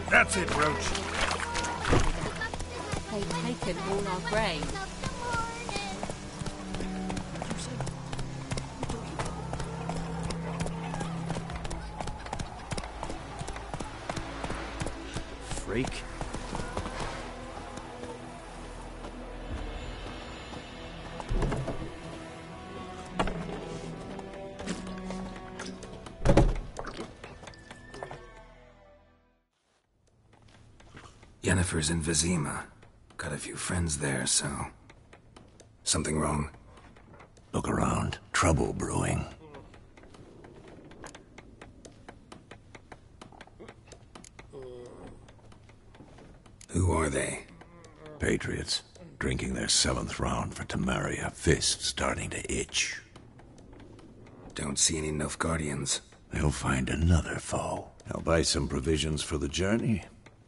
That's it, Roach. They've taken all our grain. Freak. Yennefer's in Vizima. Got a few friends there, so... Something wrong? Look around. Trouble brewing. Who are they? Patriots. Drinking their 7th round for Temeria. Fist starting to itch. Don't see any Nilfgaardians. They'll find another foe. I'll buy some provisions for the journey.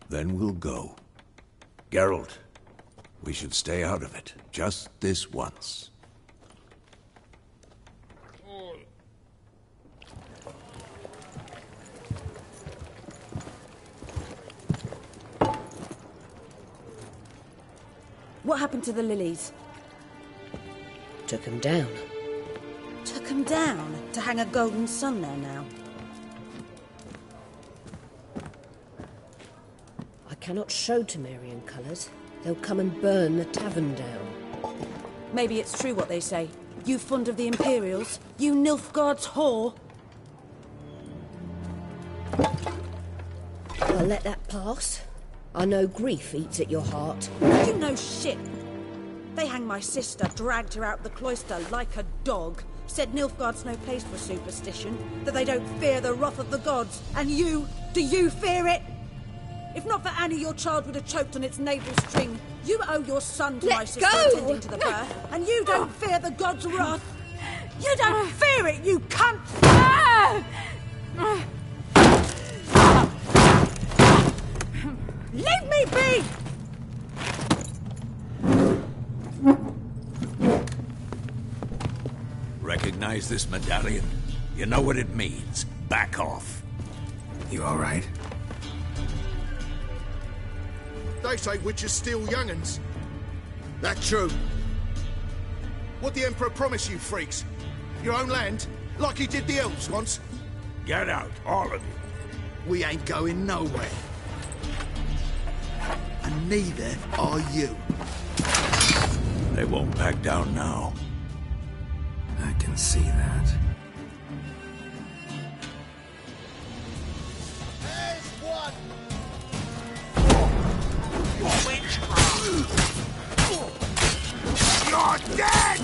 Then we'll go. Geralt, we should stay out of it. Just this once. What happened to the lilies? Took him down. Took 'em down to hang a golden sun there now. I cannot show Temerian colours. They'll come and burn the tavern down. Maybe it's true what they say. You fond of the Imperials? You Nilfgaard's whore? I'll let that pass. I know grief eats at your heart. You know shit. They hanged my sister, dragged her out the cloister like a dog. Said Nilfgaard's no place for superstition, that they don't fear the wrath of the gods. And you, do you fear it? If not for Annie, your child would have choked on its navel string. You owe your son to my sister attending to the birth, and you don't fear the gods' wrath. You don't fear it, you cunt! Leave me be! Recognize this medallion? You know what it means. Back off. You all right? They say witches steal young'uns. That true? What the Emperor promised you, freaks? Your own land? Like he did the elves once? Get out, all of you. We ain't going nowhere. And neither are you. They won't back down now. I can see that. There's one! You're dead!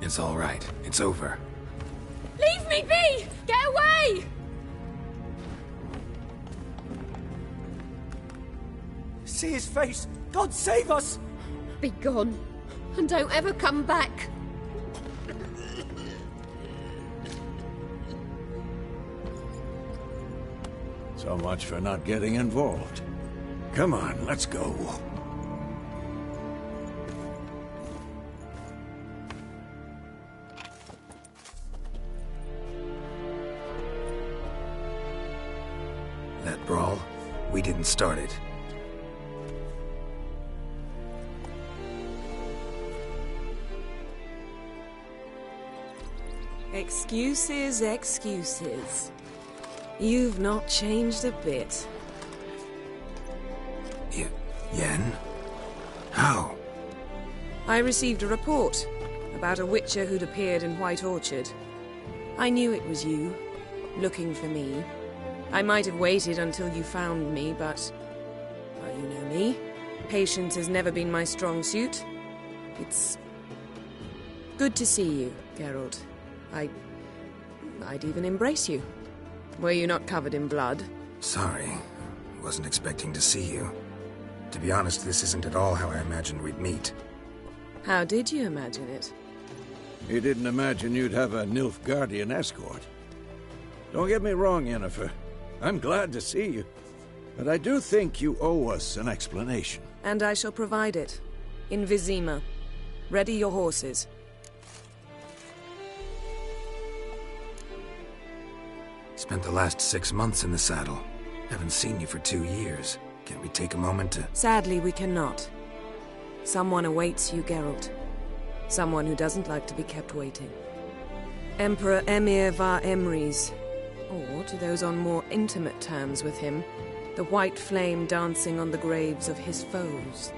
It's all right. It's over. Leave me be! Get away! See his face! God save us! Be gone, and don't ever come back. So much for not getting involved. Come on, let's go. That brawl, we didn't start it. Excuses, excuses. You've not changed a bit. Yen? How? I received a report about a witcher who'd appeared in White Orchard. I knew it was you, looking for me. I might have waited until you found me, but... well, you know me. Patience has never been my strong suit. It's... good to see you, Geralt. I'd even embrace you. Were you not covered in blood? Sorry. Wasn't expecting to see you. To be honest, this isn't at all how I imagined we'd meet. How did you imagine it? You didn't imagine you'd have a Nilfgaardian escort. Don't get me wrong, Yennefer. I'm glad to see you. But I do think you owe us an explanation. And I shall provide it. In Vizima. Ready your horses. Spent the last 6 months in the saddle. Haven't seen you for 2 years. Can't we take a moment to... Sadly, we cannot. Someone awaits you, Geralt. Someone who doesn't like to be kept waiting. Emperor Emir var Emrys. Or, to those on more intimate terms with him, the white flame dancing on the graves of his foes.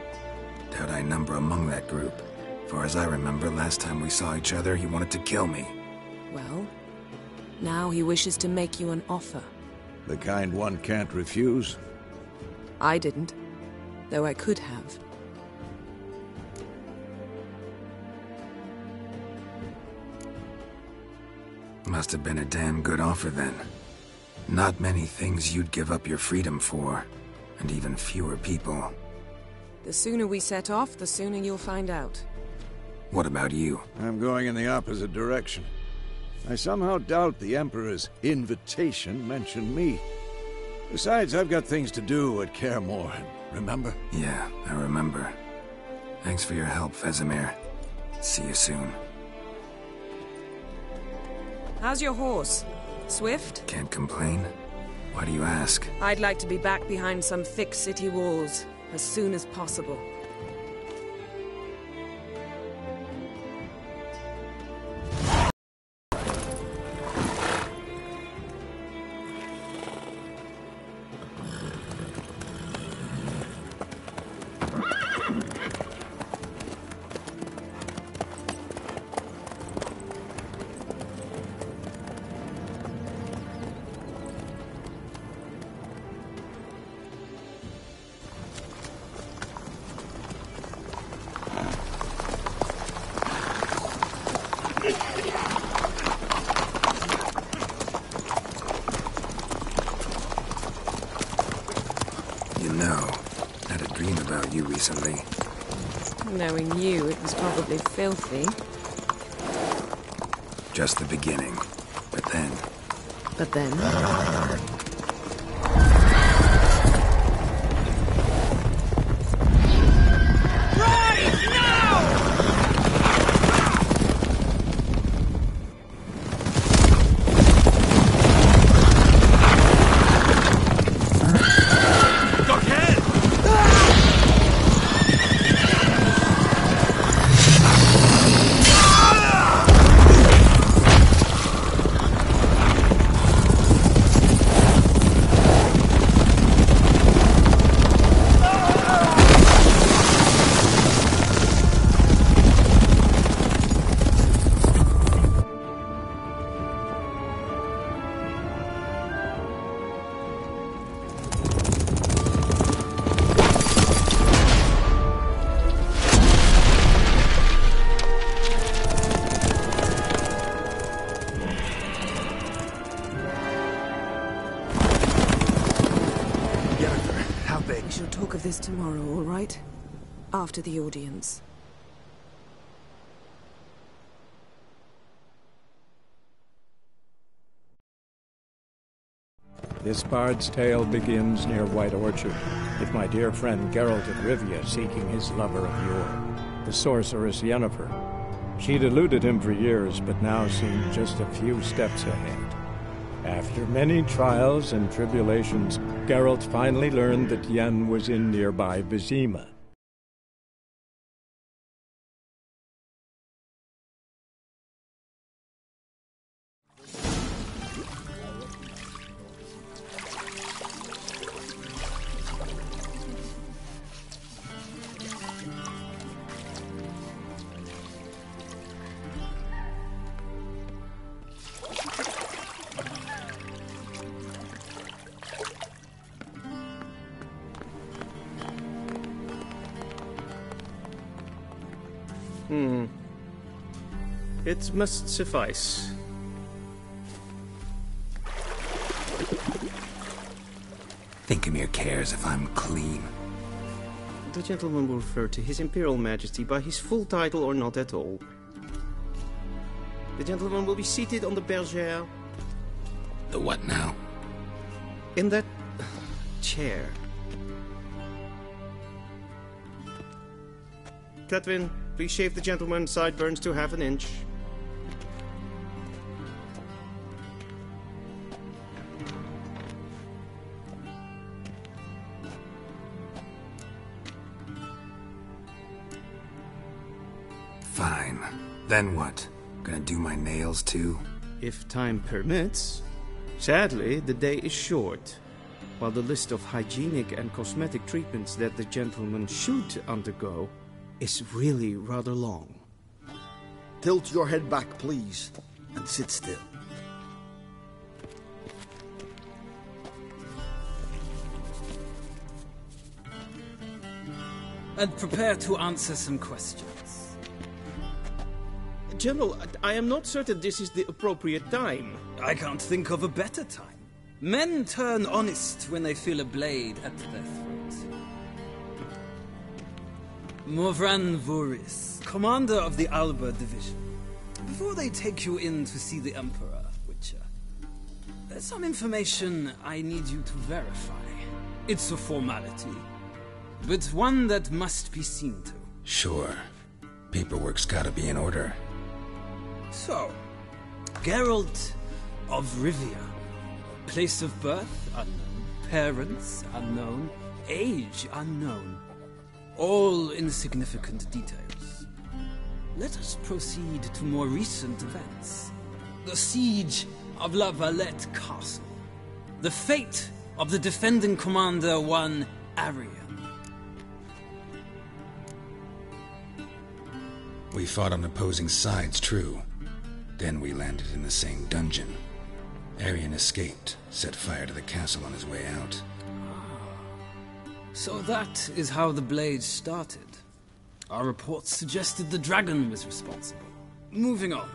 Doubt I number among that group. Far as I remember, last time we saw each other, he wanted to kill me. Well, now he wishes to make you an offer. The kind one can't refuse? I didn't, though I could have. Must have been a damn good offer then. Not many things you'd give up your freedom for, and even fewer people. The sooner we set off, the sooner you'll find out. What about you? I'm going in the opposite direction. I somehow doubt the Emperor's invitation mentioned me. Besides, I've got things to do at Kaer Morhen, remember? Yeah, I remember. Thanks for your help, Vesemir. See you soon. How's your horse? Swift? Can't complain. Why do you ask? I'd like to be back behind some thick city walls, as soon as possible. You know, I had a dream about you recently. Knowing you, it was probably filthy. Just the beginning. But then... But then... We shall talk of this tomorrow, all right? After the audience. This bard's tale begins near White Orchard, with my dear friend Geralt of Rivia seeking his lover of yore, the sorceress Yennefer. She'd eluded him for years, but now seemed just a few steps ahead. After many trials and tribulations, Geralt finally learned that Yen was in nearby Vizima. It must suffice. Think Emir cares if I'm clean. The gentleman will refer to His Imperial Majesty by his full title or not at all. The gentleman will be seated on the bergère. The what now? In that chair. Cletwin, please shave the gentleman's sideburns to ½ inch. Fine. Then what? Gonna do my nails too? If time permits. Sadly, the day is short, while the list of hygienic and cosmetic treatments that the gentleman should undergo is really rather long. Tilt your head back, please, and sit still. And prepare to answer some questions. General, I am not certain this is the appropriate time. I can't think of a better time. Men turn honest when they feel a blade at their throat. Morvran Voris, commander of the Alba Division. Before they take you in to see the Emperor, Witcher, there's some information I need you to verify. It's a formality, but one that must be seen to. Sure. Paperwork's gotta be in order. So, Geralt of Rivia. Place of birth unknown. Parents unknown. Age unknown. All insignificant details. Let us proceed to more recent events. The siege of La Valette Castle. The fate of the defending commander, one Arian. We fought on opposing sides, true. Then we landed in the same dungeon. Arian escaped, set fire to the castle on his way out. So that is how the blade started. Our reports suggested the dragon was responsible. Moving on.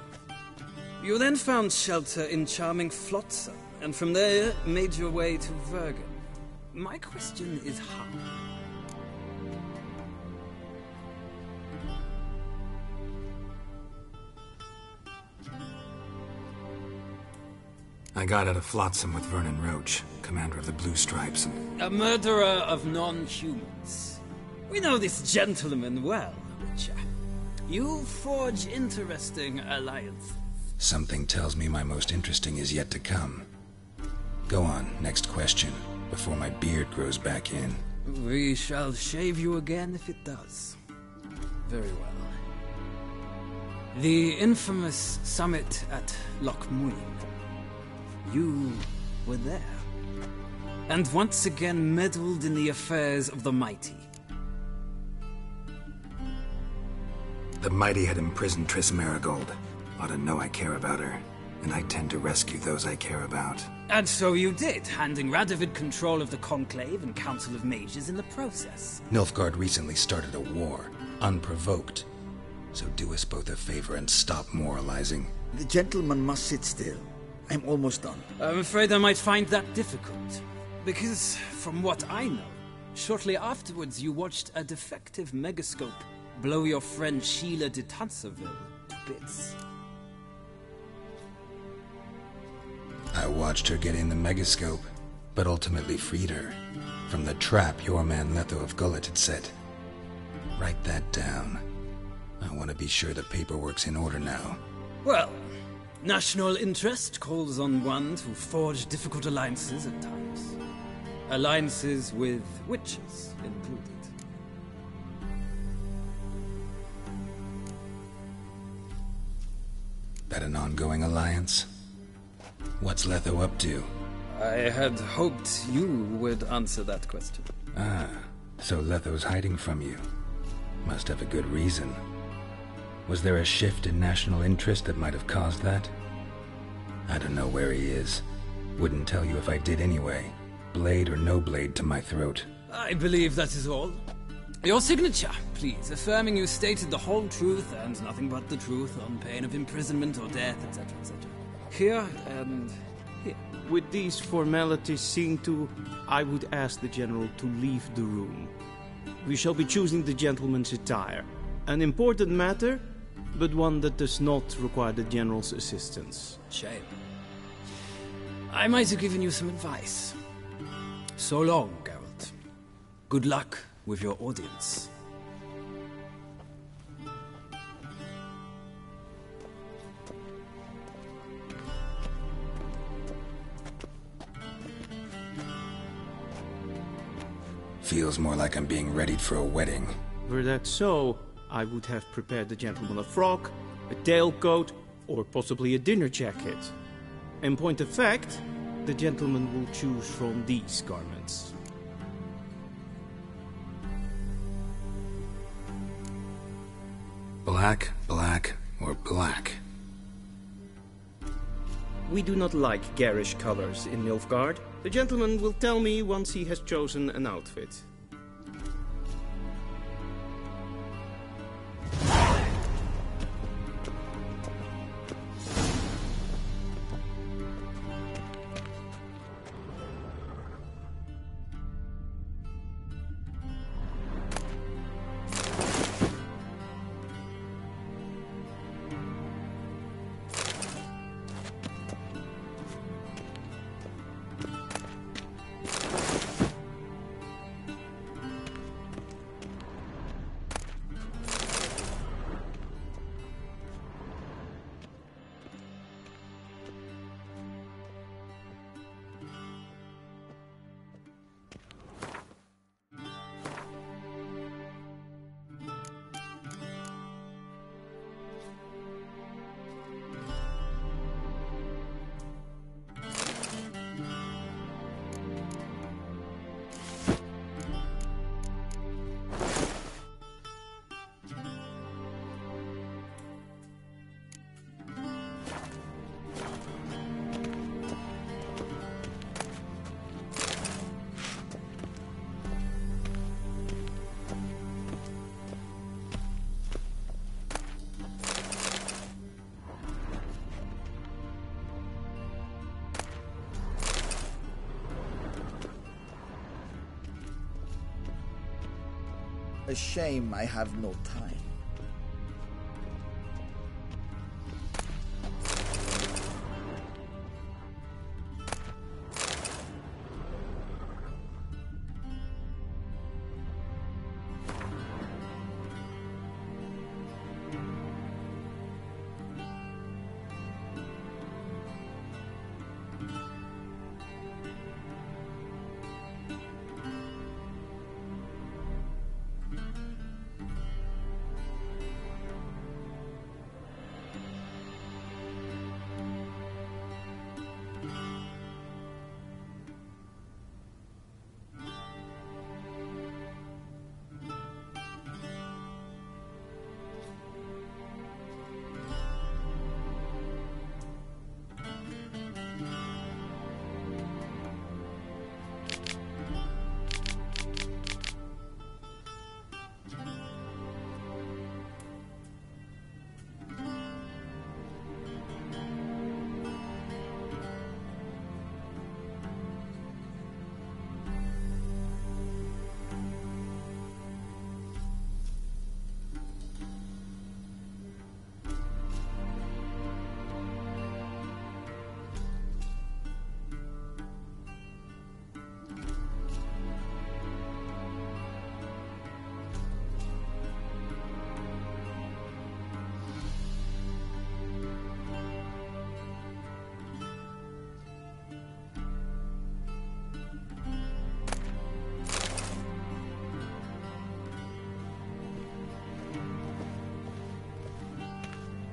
You then found shelter in charming Flotsam, and from there made your way to Vergen. My question is how? I got out of Flotsam with Vernon Roach, commander of the Blue Stripes, and... A murderer of non-humans. We know this gentleman well, Witcher. You forge interesting alliances. Something tells me my most interesting is yet to come. Go on, next question, before my beard grows back in. We shall shave you again if it does. Very well. The infamous summit at Loch Muin. You were there. And once again meddled in the affairs of the mighty. The mighty had imprisoned Triss Marigold. Ought to know I care about her, and I tend to rescue those I care about. And so you did, handing Radovid control of the Conclave and Council of Mages in the process. Nilfgaard recently started a war, unprovoked. So do us both a favor and stop moralizing. The gentleman must sit still. I'm almost done. I'm afraid I might find that difficult. Because, from what I know, shortly afterwards you watched a defective megascope blow your friend Sheila de Tanserville to bits. I watched her get in the megascope, but ultimately freed her from the trap your man Letho of Gullet had set. Write that down. I want to be sure the paperwork's in order now. Well, national interest calls on one to forge difficult alliances at times. Alliances with witches included. That an ongoing alliance? What's Letho up to? I had hoped you would answer that question. Ah, so Letho's hiding from you. Must have a good reason. Was there a shift in national interest that might have caused that? I don't know where he is. Wouldn't tell you if I did anyway. Blade or no blade to my throat. I believe that is all. Your signature, please, affirming you stated the whole truth and nothing but the truth on pain of imprisonment or death, etc., etc. Here and here. With these formalities seen to, I would ask the General to leave the room. We shall be choosing the gentleman's attire. An important matter, but one that does not require the General's assistance. Shame. I might have given you some advice. So long, Geralt. Good luck with your audience. Feels more like I'm being readied for a wedding. Were that so, I would have prepared the gentleman a frock, a tailcoat, or possibly a dinner jacket. In point of fact, the gentleman will choose from these garments. Black, black, or black? We do not like garish colors in Nilfgaard. The gentleman will tell me once he has chosen an outfit. A shame I have no time.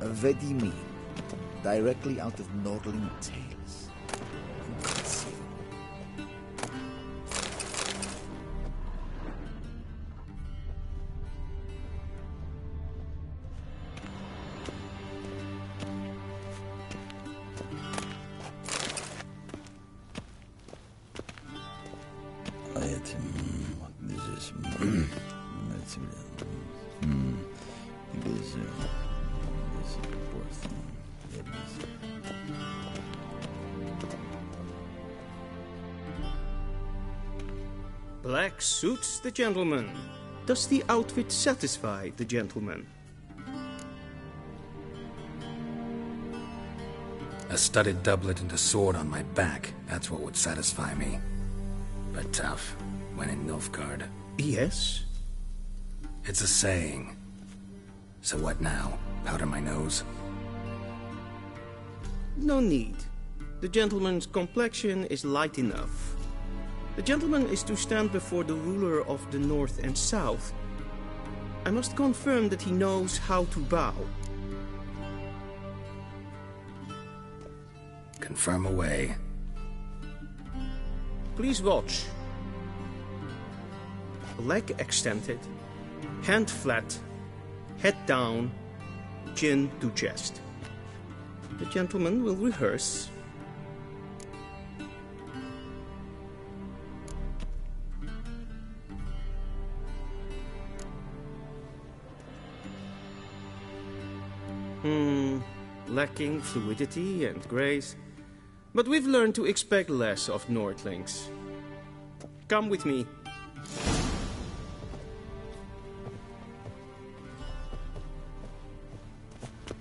Vedimi, directly out of Nordling Tales. Inconceivable. Black suits the gentleman. Does the outfit satisfy the gentleman? A studded doublet and a sword on my back, that's what would satisfy me. But tough, when in Nilfgaard. Yes? It's a saying. So what now? Powder my nose? No need. The gentleman's complexion is light enough. The gentleman is to stand before the ruler of the North and South. I must confirm that he knows how to bow. Confirm away. Please watch. Leg extended, hand flat, head down, chin to chest. The gentleman will rehearse. Lacking fluidity and grace. But we've learned to expect less of Nordlings. Come with me.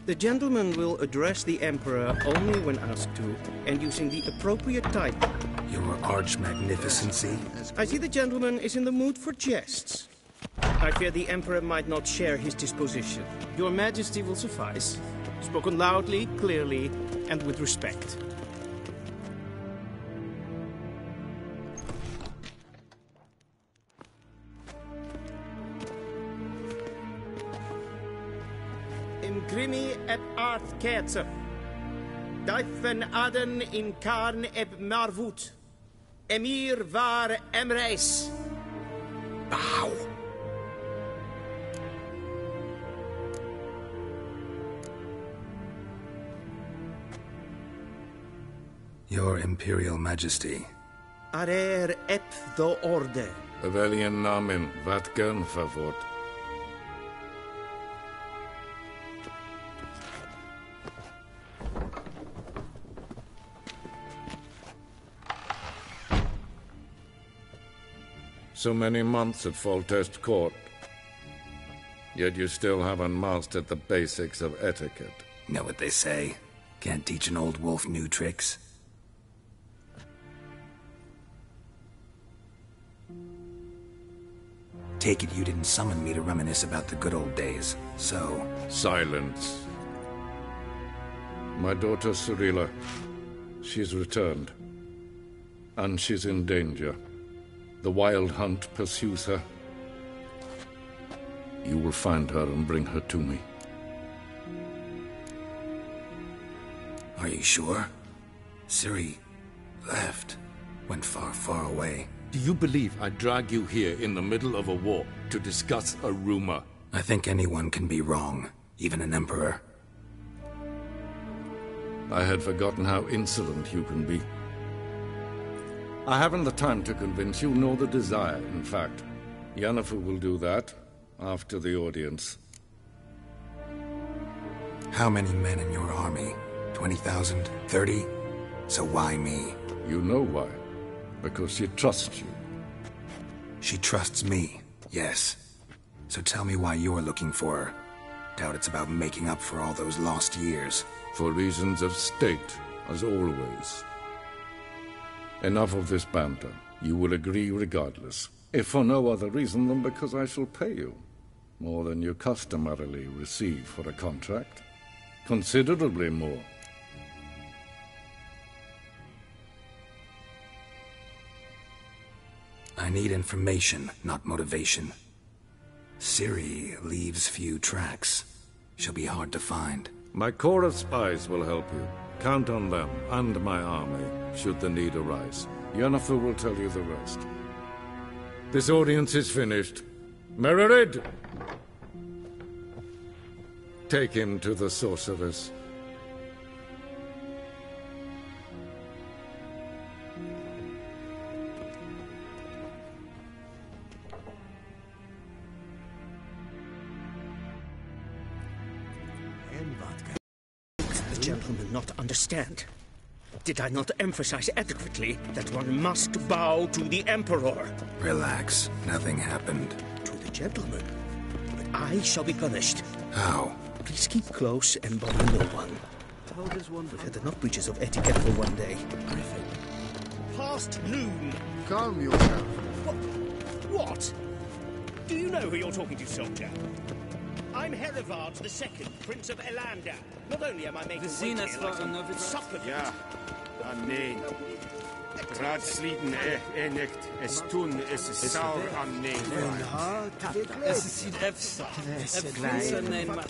The gentleman will address the Emperor only when asked to, and using the appropriate title. Your Arch-Magnificency? I see the gentleman is in the mood for jests. I fear the Emperor might not share his disposition. Your Majesty will suffice. Spoken loudly, clearly, and with respect. Imgrimi eb art ketzer. Dijfen aden in karn eb marvoet. Emir var emreis. Bow. Your Imperial Majesty. Arer eb do orde. Weljen namen Vatgen favort. So many months at Foltest Court. Yet you still haven't mastered the basics of etiquette. Know what they say? Can't teach an old wolf new tricks. Take it you didn't summon me to reminisce about the good old days, so... Silence. My daughter Cyrilla, she's returned. And she's in danger. The Wild Hunt pursues her. You will find her and bring her to me. Are you sure? Ciri left. Went far, far away. Do you believe I'd drag you here in the middle of a war to discuss a rumor? I think anyone can be wrong, even an emperor. I had forgotten how insolent you can be. I haven't the time to convince you, nor the desire, in fact. Yennefer will do that after the audience. How many men in your army? 20,000? 30? So why me? You know why. Because she trusts you. She trusts me, yes. So tell me why you're looking for her. Doubt it's about making up for all those lost years. For reasons of state, as always. Enough of this banter. You will agree regardless. If for no other reason than because I shall pay you. More than you customarily receive for a contract. Considerably more. I need information, not motivation. Ciri leaves few tracks. She'll be hard to find. My corps of spies will help you. Count on them, and my army, should the need arise. Yennefer will tell you the rest. This audience is finished. Mererid! Take him to the sorceress. The gentleman not understand. Did I not emphasize adequately that one must bow to the Emperor? Relax. Nothing happened. to the gentleman. But I shall be punished. How? Please keep close and bother no one. We've had enough breaches of etiquette for one day. Griffin. Past noon. Calm yourself. What? Do you know who you're talking to, soldier? I'm Herivard II, Prince of Elandar. Not only am I making We zien het voor een supplement... Ja, nee. Raadsleden echt es toen is sauer aan nee. Es ziet efsa. Efsa neem maar.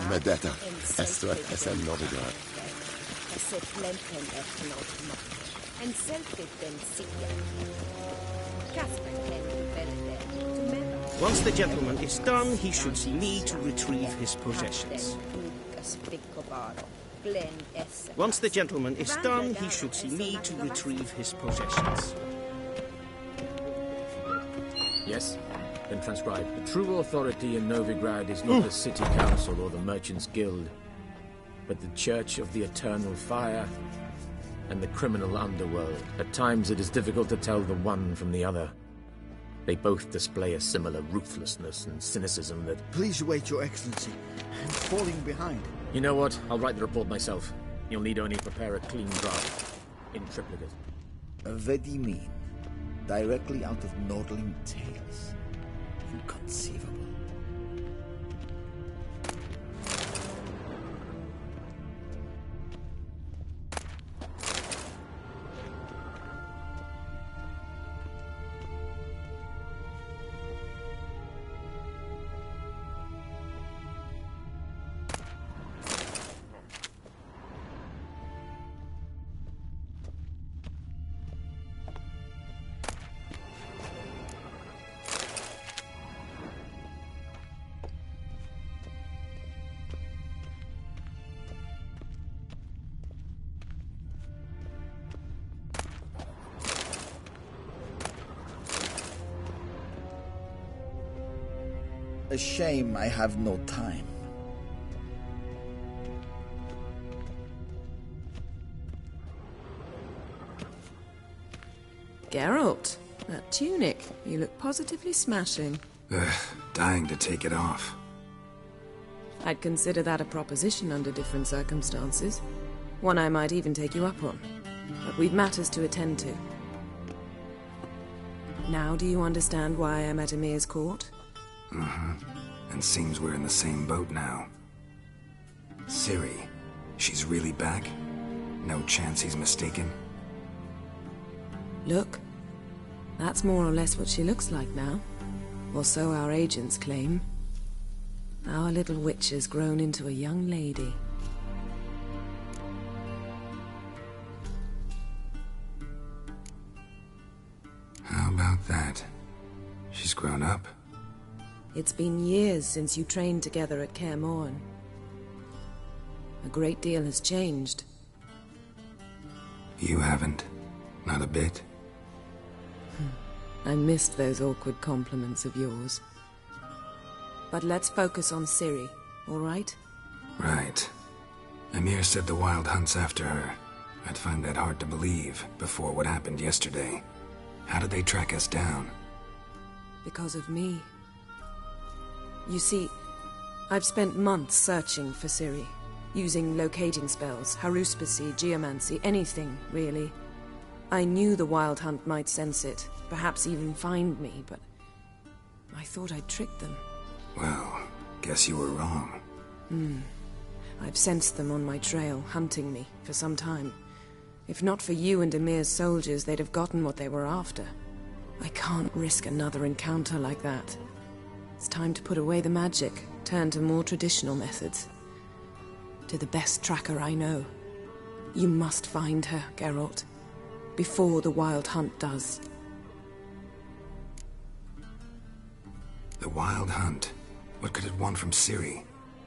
Medetta, Estra, Esen Novigrad. Once the gentleman is done, he should see me to retrieve his possessions. Once the gentleman is done, he should see me to retrieve his possessions. Yes? Then transcribe. The true authority in Novigrad is not the city council or the merchants' guild, but the Church of the Eternal Fire and the criminal underworld. At times it is difficult to tell the one from the other. They both display a similar ruthlessness and cynicism that... Please wait, Your Excellency. I'm falling behind. You know what? I'll write the report myself. You'll need only prepare a clean draft. In triplicate. Vedimin. Directly out of Nordling Tales. Inconceivable. A shame I have no time. Geralt, that tunic. You look positively smashing. Dying to take it off. I'd consider that a proposition under different circumstances. One I might even take you up on. But we've matters to attend to. Now do you understand why I'm at Emir's court? Mm-hmm. And seems we're in the same boat now. Ciri, she's really back? No chance he's mistaken? Look, that's more or less what she looks like now. Or so our agents claim. Our little witch has grown into a young lady. How about that? She's grown up? It's been years since you trained together at Kaer Morhen. A great deal has changed. You haven't? Not a bit? I missed those awkward compliments of yours. But let's focus on Ciri, all right? Right. Emir said the Wild Hunt's after her. I'd find that hard to believe before what happened yesterday. How did they track us down? Because of me. You see, I've spent months searching for Ciri, using locating spells, haruspicy, geomancy, anything, really. I knew the Wild Hunt might sense it, perhaps even find me, but I thought I'd tricked them. Well, guess you were wrong. I've sensed them on my trail, hunting me, for some time. If not for you and Emir's soldiers, they'd have gotten what they were after. I can't risk another encounter like that. It's time to put away the magic, turn to more traditional methods. To the best tracker I know. You must find her, Geralt. Before the Wild Hunt does. The Wild Hunt? What could it want from Ciri?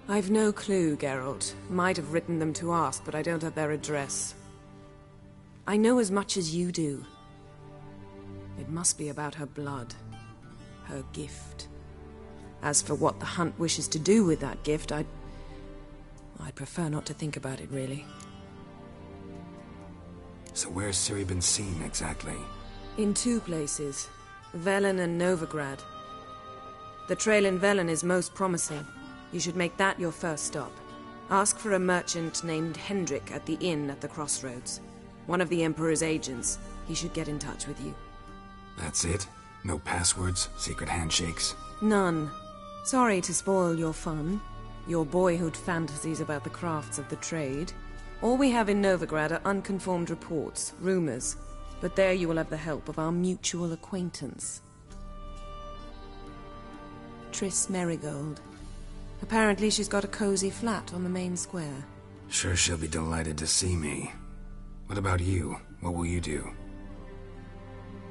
I've no clue, Geralt. Might have written them to ask, but I don't have their address. I know as much as you do. It must be about her blood. Her gift. As for what the Hunt wishes to do with that gift, I'd prefer not to think about it, really. So where's Ciri been seen, exactly? In 2 places. Velen and Novigrad. The trail in Velen is most promising. You should make that your first stop. Ask for a merchant named Hendrik at the inn at the crossroads. One of the Emperor's agents. He should get in touch with you. That's it? No passwords? Secret handshakes? None. Sorry to spoil your fun. Your boyhood fantasies about the crafts of the trade. All we have in Novigrad are unconfirmed reports, rumors. But there you will have the help of our mutual acquaintance. Triss Merigold. Apparently she's got a cozy flat on the main square. Sure she'll be delighted to see me. What about you? What will you do?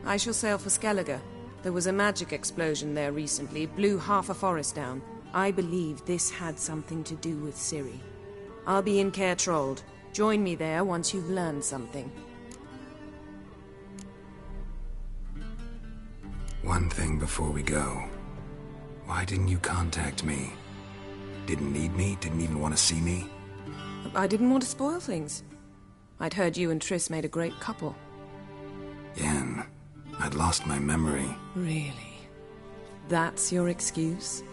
I shall sail for Skellige. There was a magic explosion there recently, blew half a forest down. I believe this had something to do with Ciri. I'll be in Caer Trold. Join me there once you've learned something. One thing before we go. Why didn't you contact me? Didn't need me? Didn't even want to see me? I didn't want to spoil things. I'd heard you and Triss made a great couple. Yen, I'd lost my memory. Really? That's your excuse?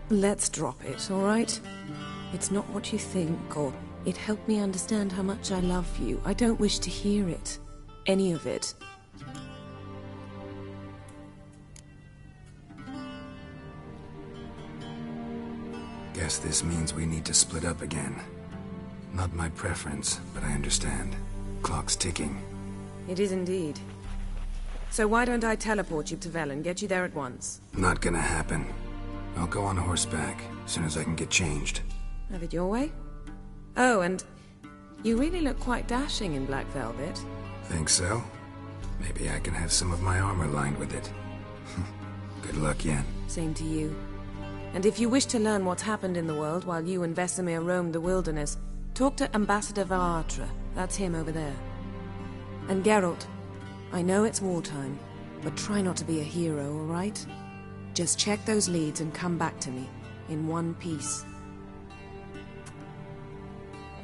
Let's drop it, all right? It's not what you think, or it helped me understand how much I love you. I don't wish to hear it. Any of it. Guess this means we need to split up again. Not my preference, but I understand. Clock's ticking. It is indeed. So why don't I teleport you to Velen, get you there at once? Not gonna happen. I'll go on horseback, as soon as I can get changed. Have it your way? Oh, and you really look quite dashing in black velvet. Think so? Maybe I can have some of my armor lined with it. Good luck, Yen. Same to you. And if you wish to learn what's happened in the world while you and Vesemir roamed the wilderness, talk to Ambassador Varatra. That's him over there. And Geralt, I know it's wartime, but try not to be a hero, all right? Just check those leads and come back to me, in one piece.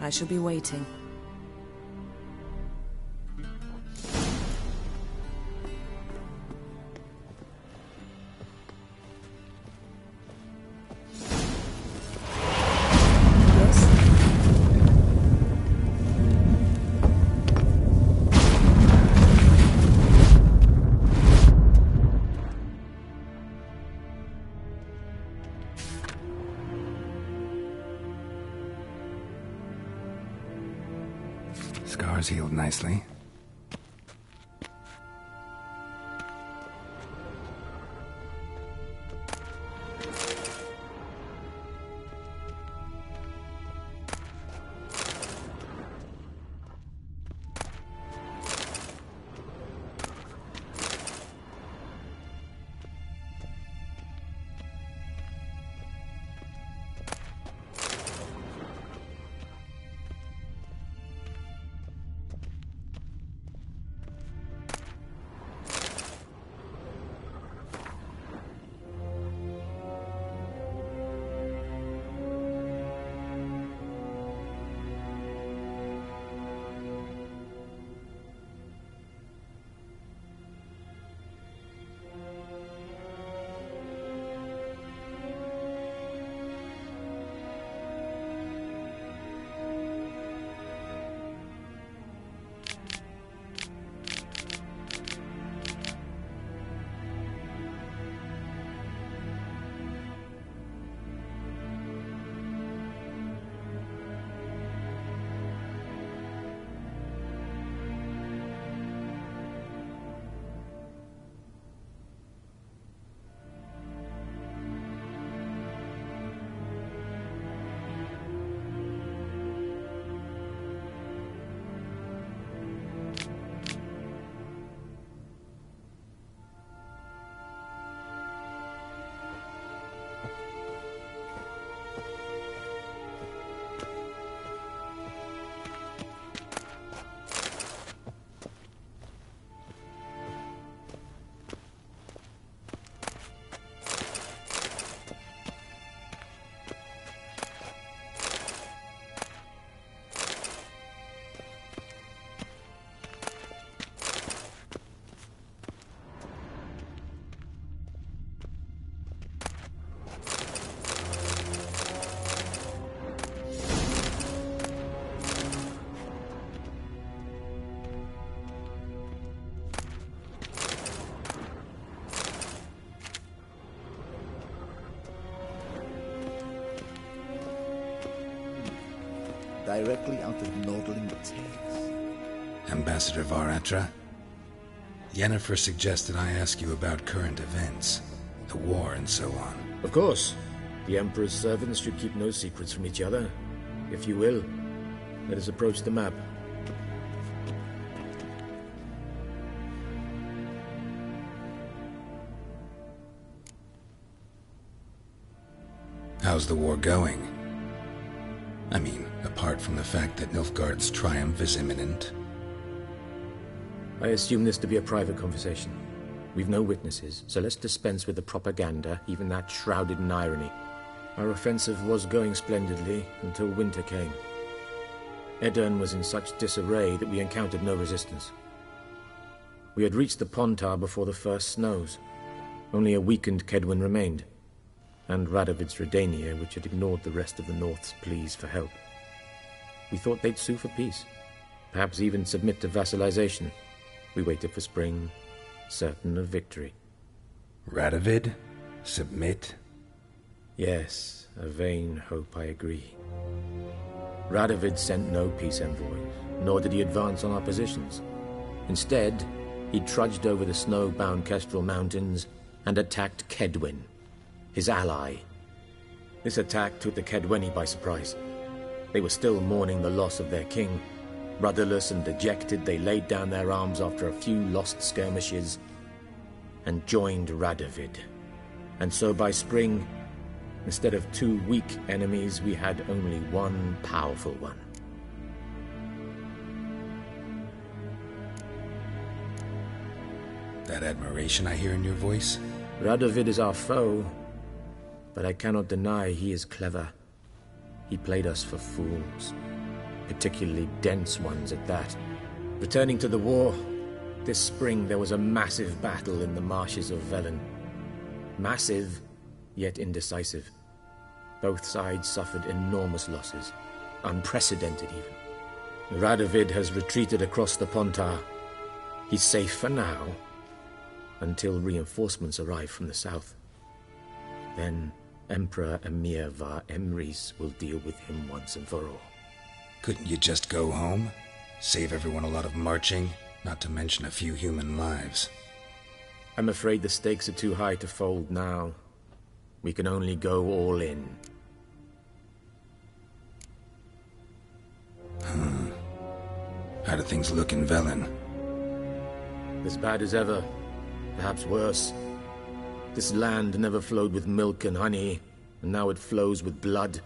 I shall be waiting. Scars healed nicely. directly out of Nordling tales. Ambassador Varatra? Yennefer suggested I ask you about current events, the war and so on. Of course. The Emperor's servants should keep no secrets from each other. If you will, let us approach the map. How's the war going? I mean, apart from the fact that Nilfgaard's triumph is imminent. I assume this to be a private conversation. We've no witnesses, so let's dispense with the propaganda, even that shrouded in irony. Our offensive was going splendidly until winter came. Edirn was in such disarray that we encountered no resistance. We had reached the Pontar before the first snows. Only a weakened Kedwin remained, and Radovid's Redania, which had ignored the rest of the North's pleas for help. We thought they'd sue for peace, perhaps even submit to vassalization. We waited for spring, certain of victory. Radovid? Submit? Yes, a vain hope, I agree. Radovid sent no peace envoys, nor did he advance on our positions. Instead, he trudged over the snow-bound Kestrel Mountains and attacked Kedwin, his ally. This attack took the Kedweni by surprise. They were still mourning the loss of their king. Rudderless and dejected, they laid down their arms after a few lost skirmishes and joined Radovid. And so by spring, instead of 2 weak enemies, we had only one powerful one. That admiration I hear in your voice? Radovid is our foe, but I cannot deny he is clever. He played us for fools, particularly dense ones at that. Returning to the war, this spring there was a massive battle in the marshes of Velen. Massive, yet indecisive. Both sides suffered enormous losses, unprecedented even. Radovid has retreated across the Pontar. He's safe for now, until reinforcements arrive from the south. Then Emperor Emir var Emrys will deal with him once and for all. Couldn't you just go home? Save everyone a lot of marching, not to mention a few human lives. I'm afraid the stakes are too high to fold now. We can only go all in. How do things look in Velen? As bad as ever, perhaps worse. This land never flowed with milk and honey, and now it flows with blood.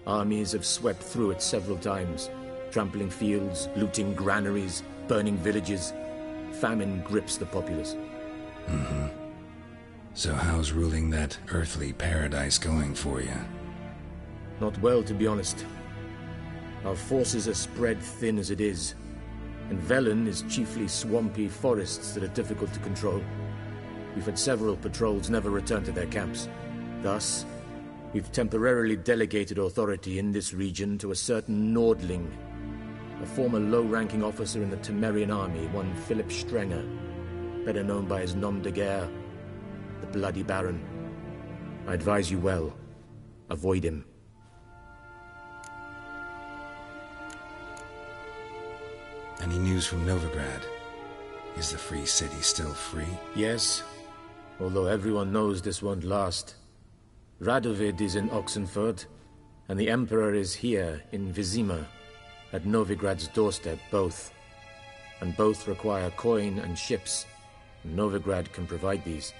Armies have swept through it several times, trampling fields, looting granaries, burning villages. Famine grips the populace. So how's ruling that earthly paradise going for you? Not well, to be honest. Our forces are spread thin as it is, and Velen is chiefly swampy forests that are difficult to control. We've had several patrols never return to their camps. Thus, we've temporarily delegated authority in this region to a certain Nordling, a former low-ranking officer in the Temerian army, one Philip Strenger, better known by his nom de guerre, the Bloody Baron. I advise you well. Avoid him. Any news from Novigrad? Is the free city still free? Yes, although everyone knows this won't last. Radovid is in Oxenford, and the Emperor is here in Vizima, at Novigrad's doorstep, both. And both require coin and ships, and Novigrad can provide these.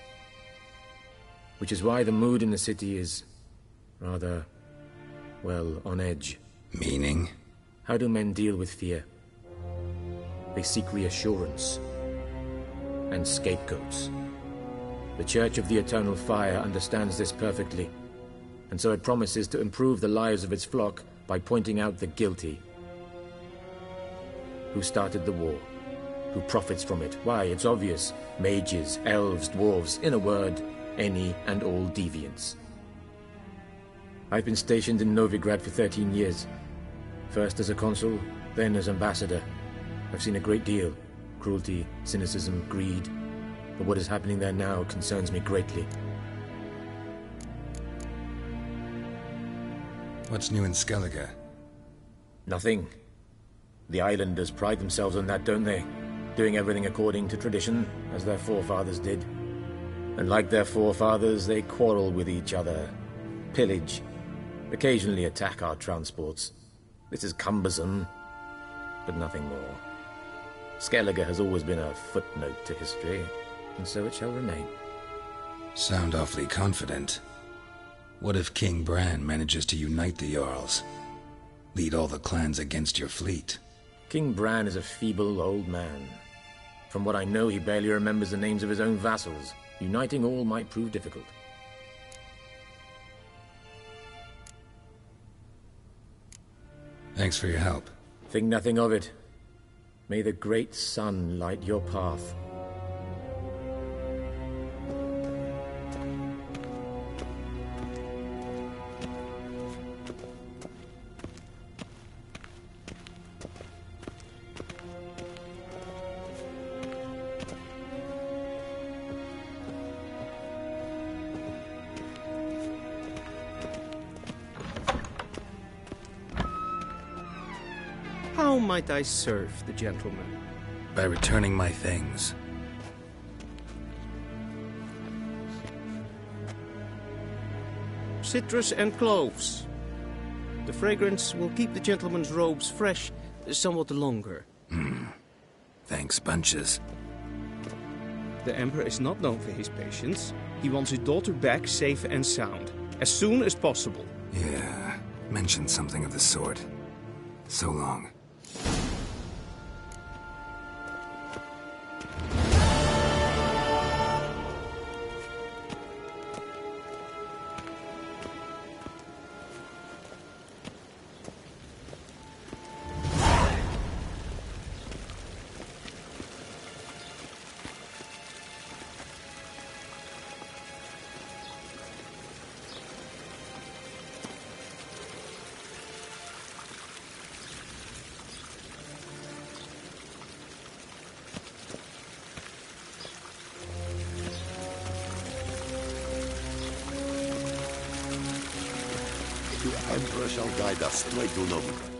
Which is why the mood in the city is rather, well, on edge. Meaning? How do men deal with fear? They seek reassurance and scapegoats. The Church of the Eternal Fire understands this perfectly, and so it promises to improve the lives of its flock by pointing out the guilty. Who started the war? Who profits from it? Why, it's obvious. Mages, elves, dwarves, in a word, any and all deviants. I've been stationed in Novigrad for 13 years. First as a consul, then as ambassador. I've seen a great deal. Cruelty, cynicism, greed. But what is happening there now concerns me greatly. What's new in Skellige? Nothing. The islanders pride themselves on that, don't they? Doing everything according to tradition, as their forefathers did. And like their forefathers, they quarrel with each other, pillage, occasionally attack our transports. This is cumbersome, but nothing more. Skellige has always been a footnote to history, and so it shall remain. Sound awfully confident. What if King Bran manages to unite the Jarls? Lead all the clans against your fleet? King Bran is a feeble old man. From what I know, he barely remembers the names of his own vassals. Uniting all might prove difficult. Thanks for your help. Think nothing of it. May the great sun light your path. How might I serve the gentleman? By returning my things. Citrus and cloves. The fragrance will keep the gentleman's robes fresh somewhat longer. Thanks, bunches. The Emperor is not known for his patience. He wants his daughter back safe and sound, as soon as possible. Yeah, mentioned something of the sort. So long. The Emperor shall guide us straight to Novigrad.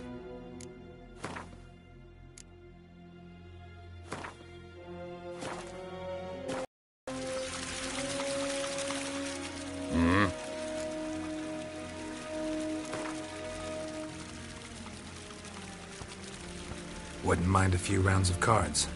Wouldn't mind a few rounds of cards.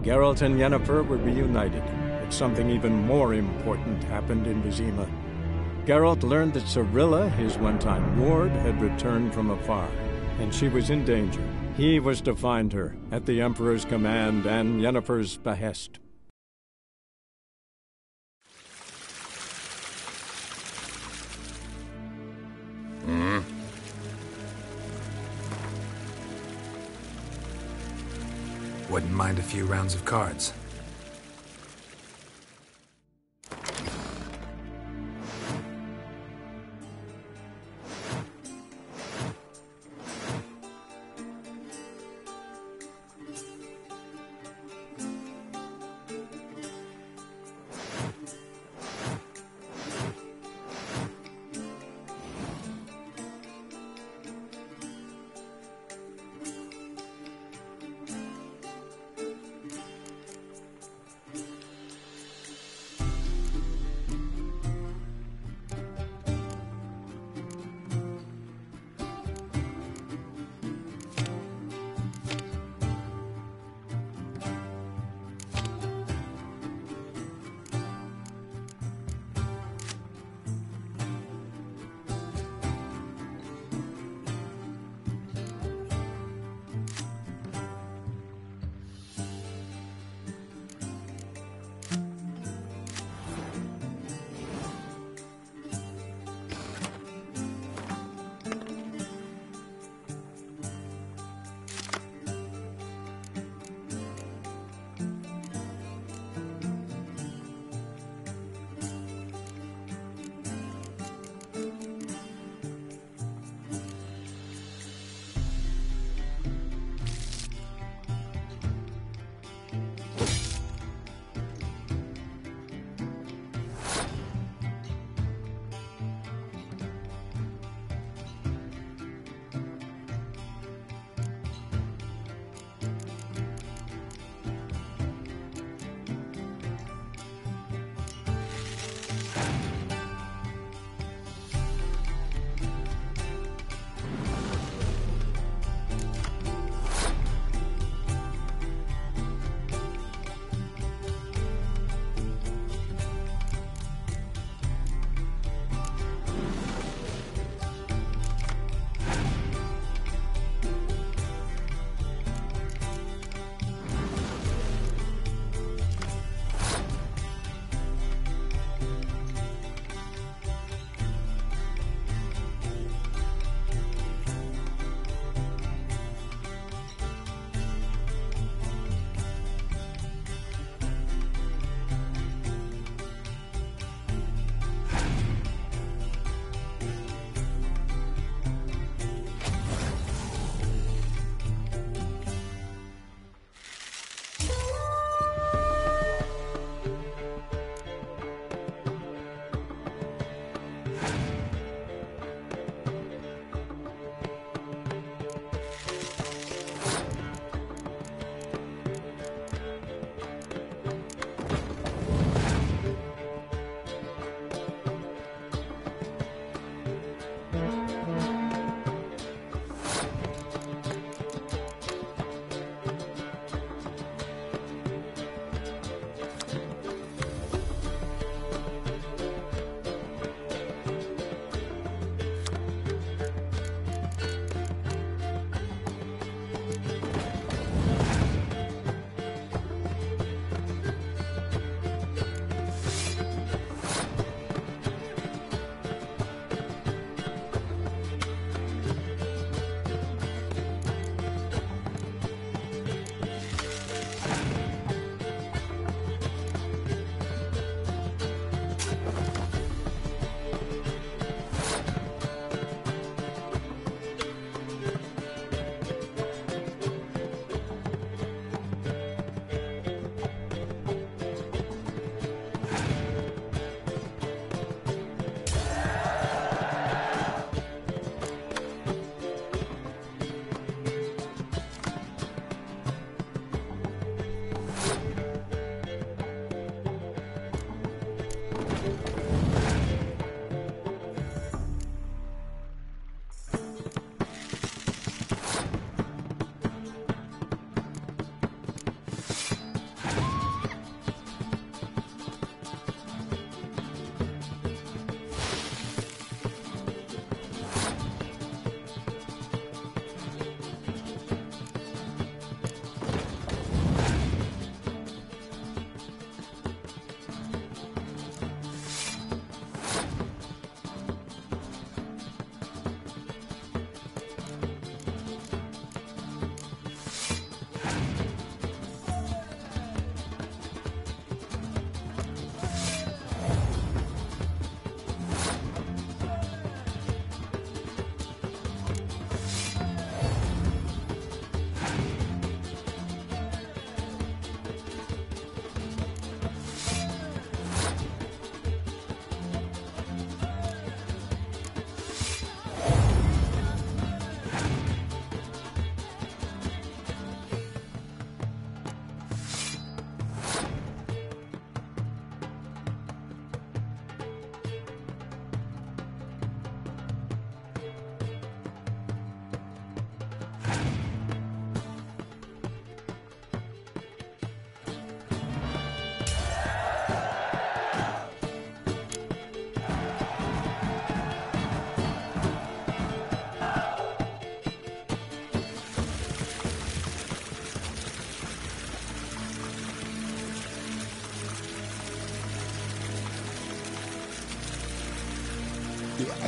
Geralt and Yennefer were reunited, but something even more important happened in Vizima. Geralt learned that Cirilla, his one-time ward, had returned from afar, and she was in danger. He was to find her, at the Emperor's command and Yennefer's behest. Wouldn't mind a few rounds of cards.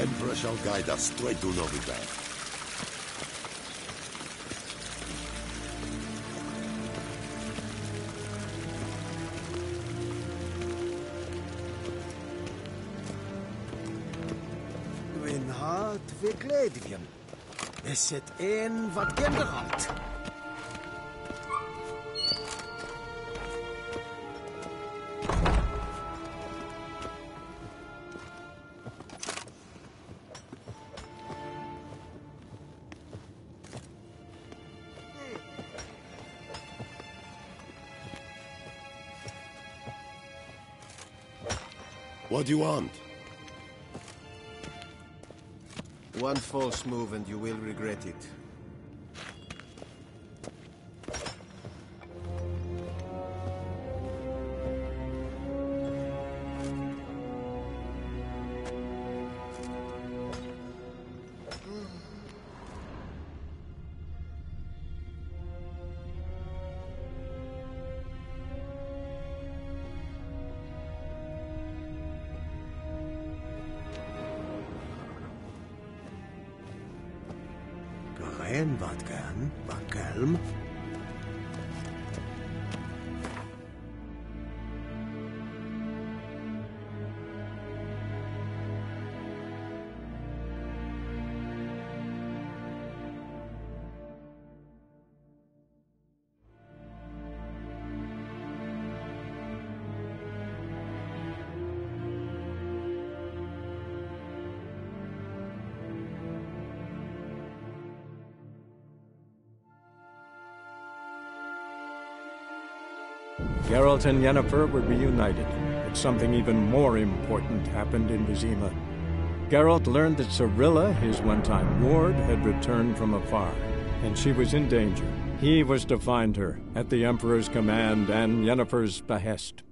Emperor shall guide us straight to Novigrad. Mijn hart verkleedjen. Is het een wat genderalt? What do you want? One false move and you will regret it. En wat kan, wat kalm. Geralt and Yennefer were reunited, but something even more important happened in Vizima. Geralt learned that Cirilla, his one-time ward, had returned from afar, and she was in danger. He was to find her, at the Emperor's command and Yennefer's behest.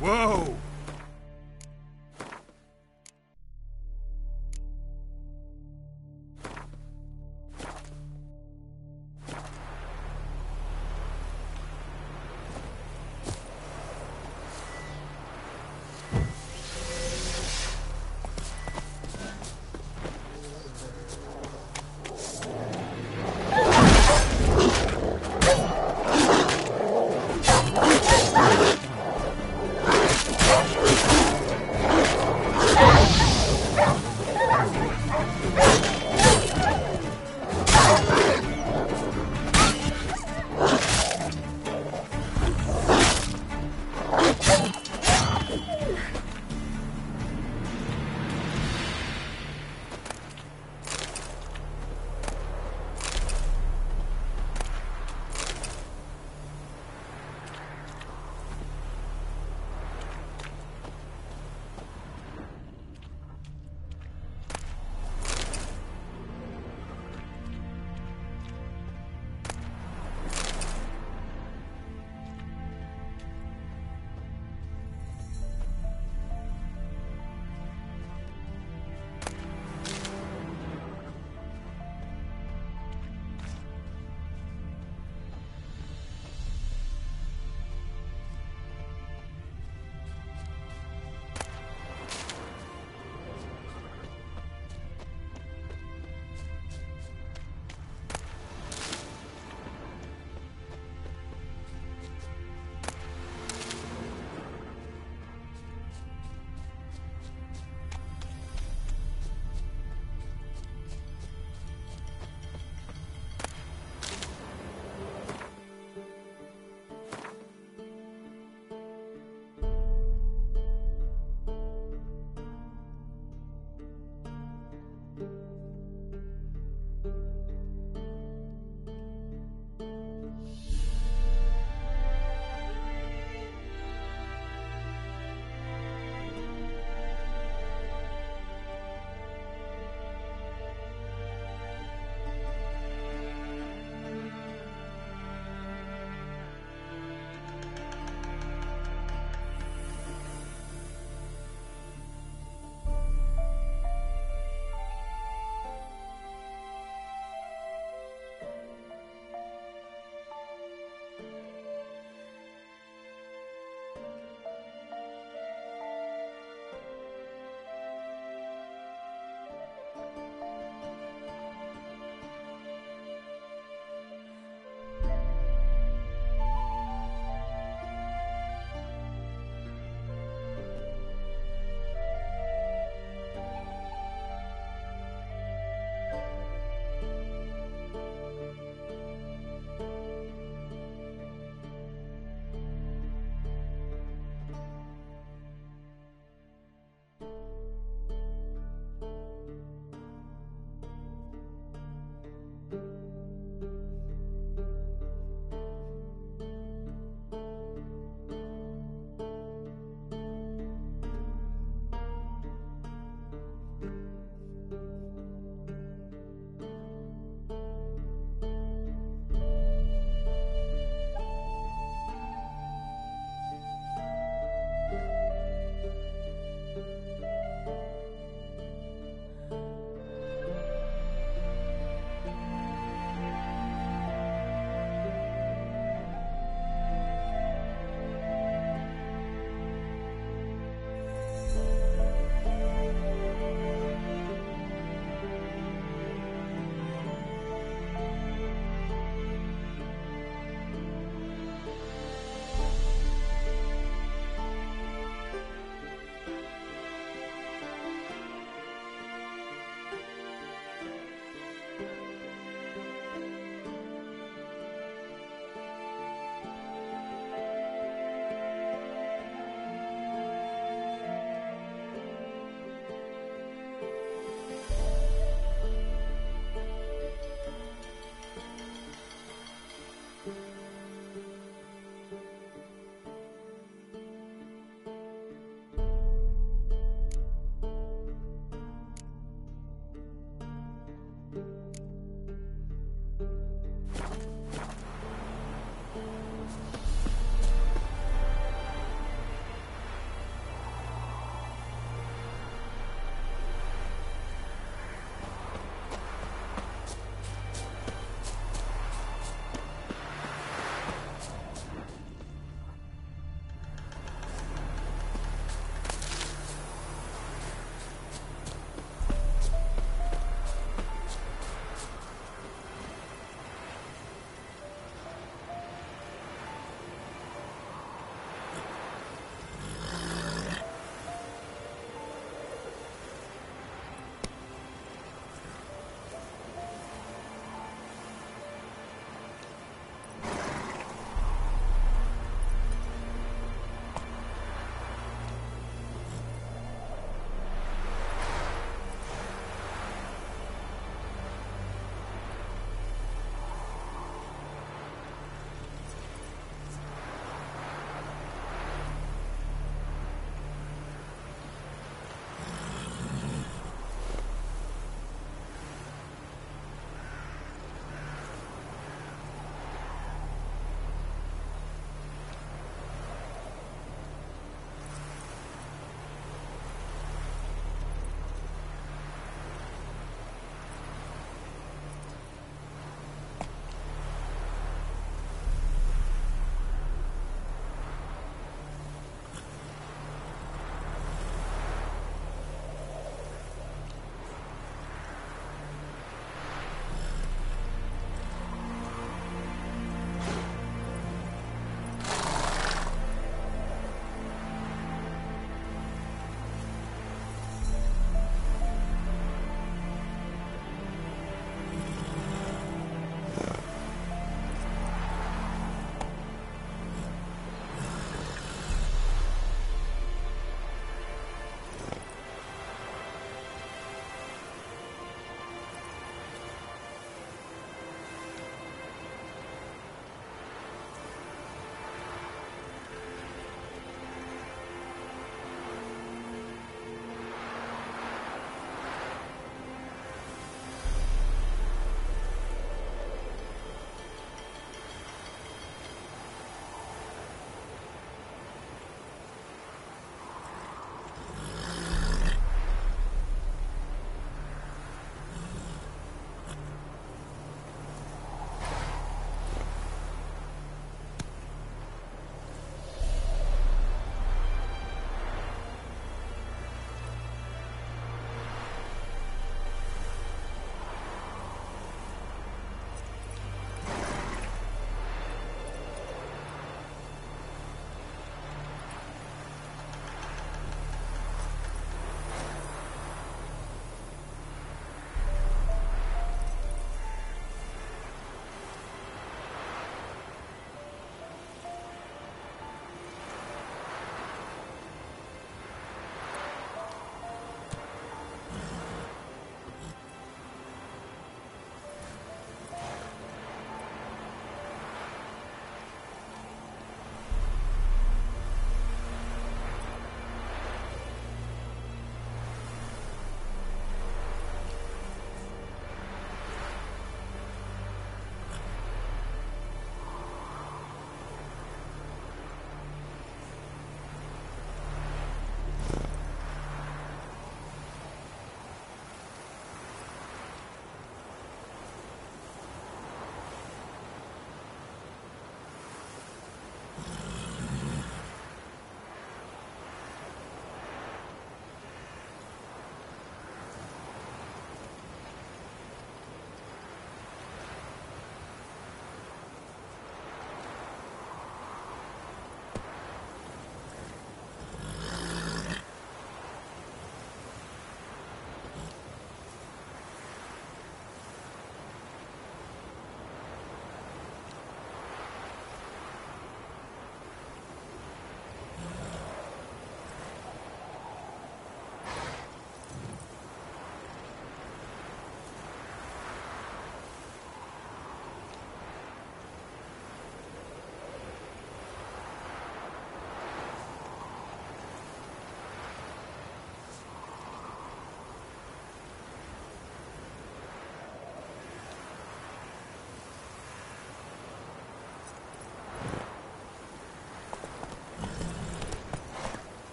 Whoa!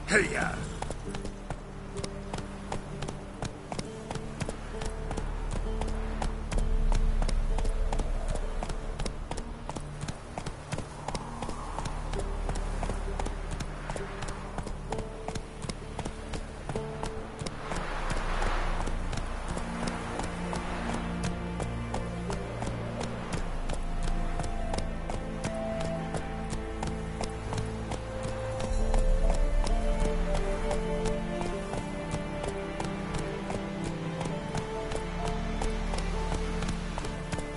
Hey-ya!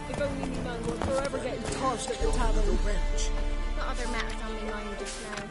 If only me man were forever getting tossed at the tavern. What other matters on my mind just now?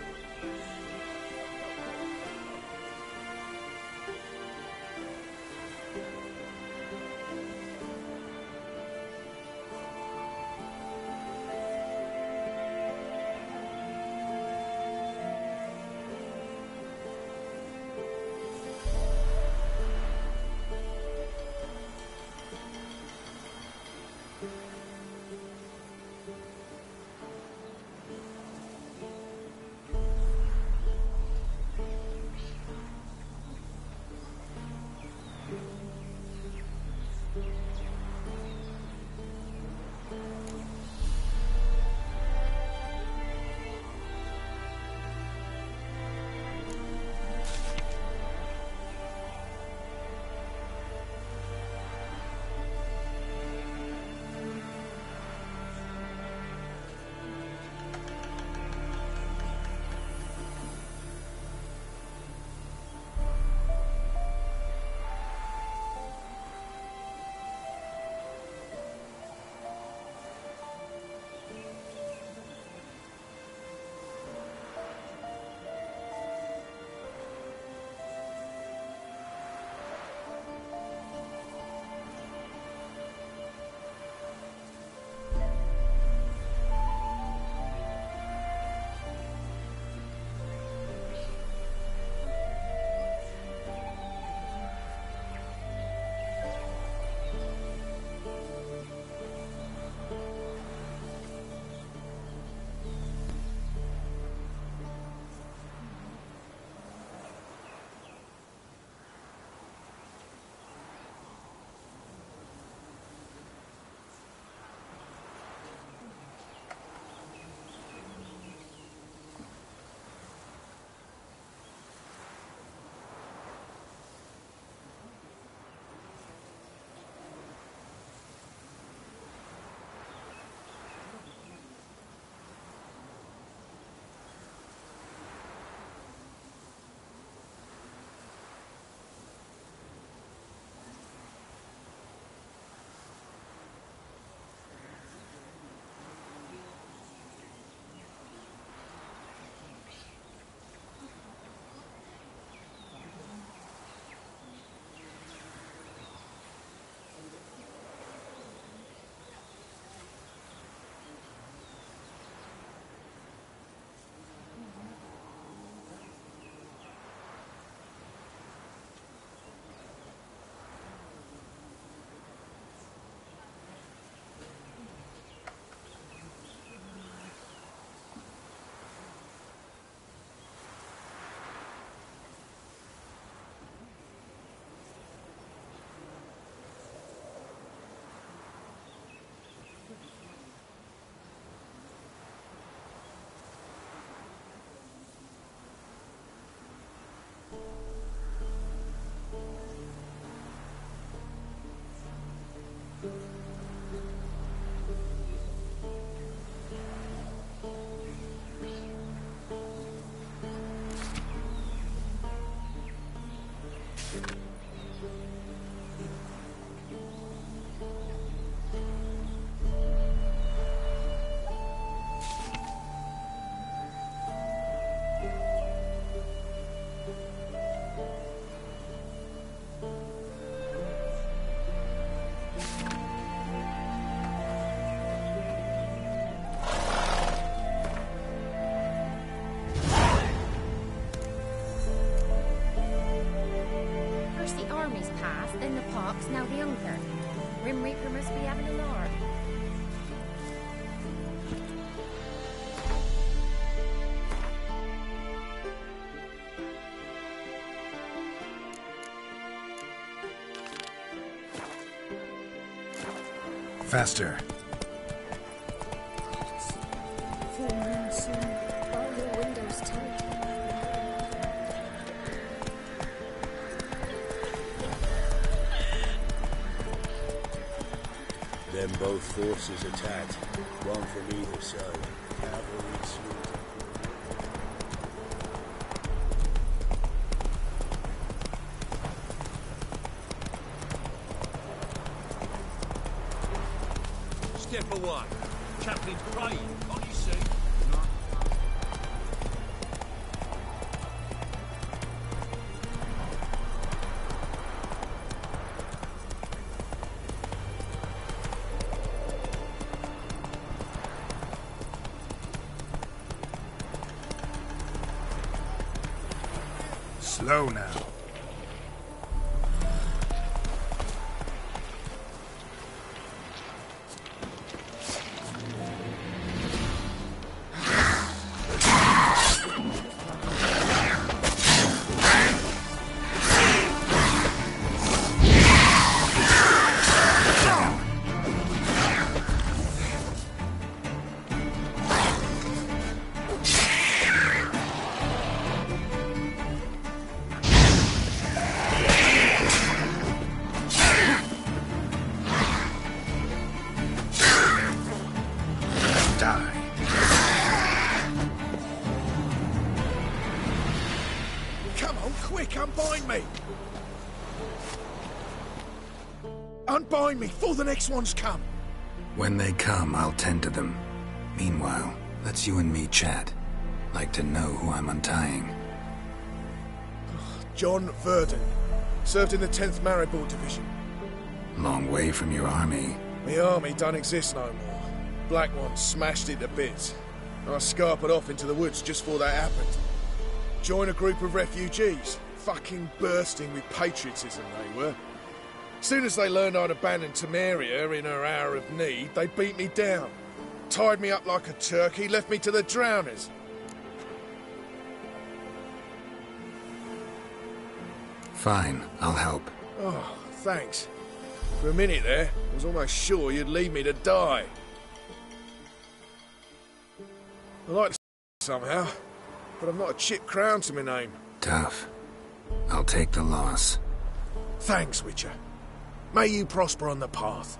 Fox, now the younger. Grim Reaper must be having a lord. Faster. Full moon soon. Bar your windows tight. Then both forces attacked, one from either side. Cavalry swooped. Step away. Chaplain's praying. Can't you see? Slow now. Come on, quick, unbind me! Unbind me before the next ones come! When they come, I'll tend to them. Meanwhile, let's you and me chat. Like to know who I'm untying. John Verdon. Served in the 10th Maribor Division. Long way from your army. My army don't exist no more. Black Ones smashed it to bits. I scarpered off into the woods just before that happened. Joined a group of refugees. Fucking bursting with patriotism they were. Soon as they learned I'd abandoned Temeria in her hour of need, they beat me down. Tied me up like a turkey, left me to the drowners. Fine, I'll help. Oh, thanks. For a minute there, I was almost sure you'd leave me to die. I like to somehow, but I've not a chip crown to my name. Tough. I'll take the loss. Thanks, Witcher. May you prosper on the path.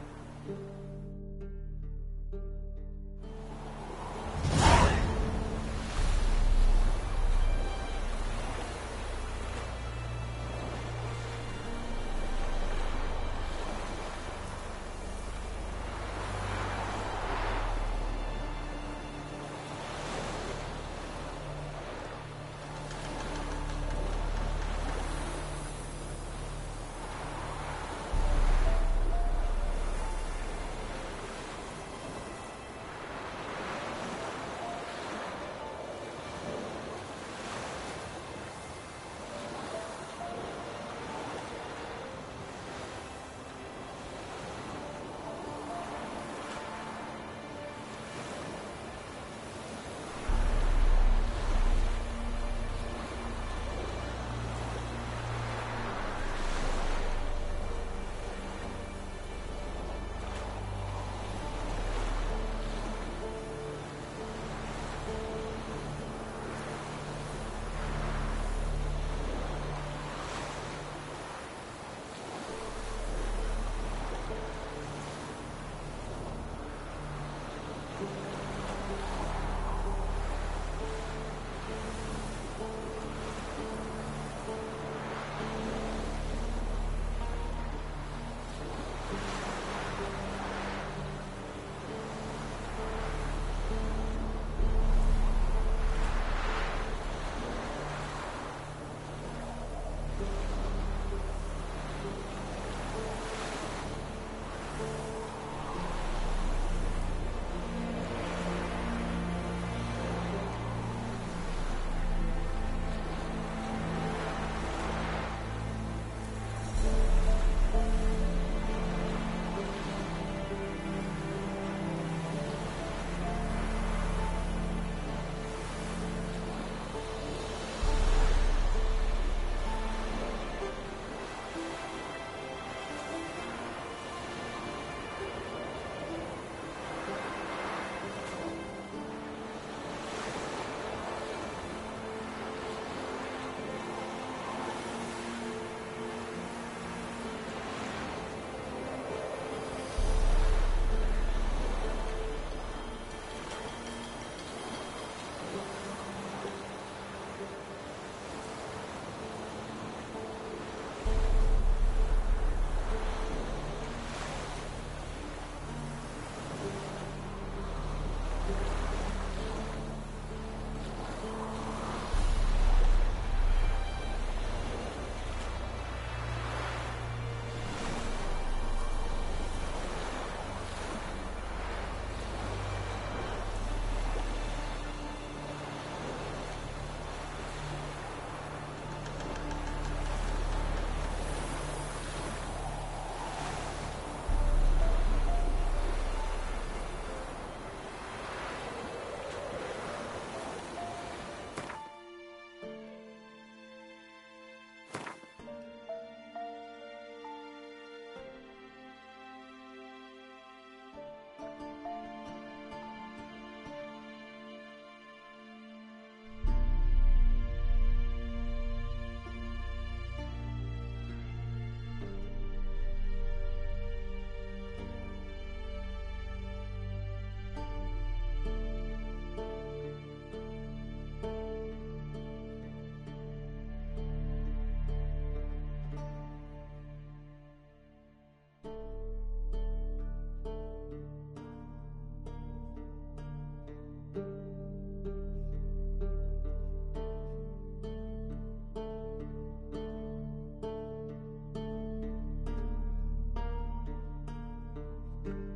you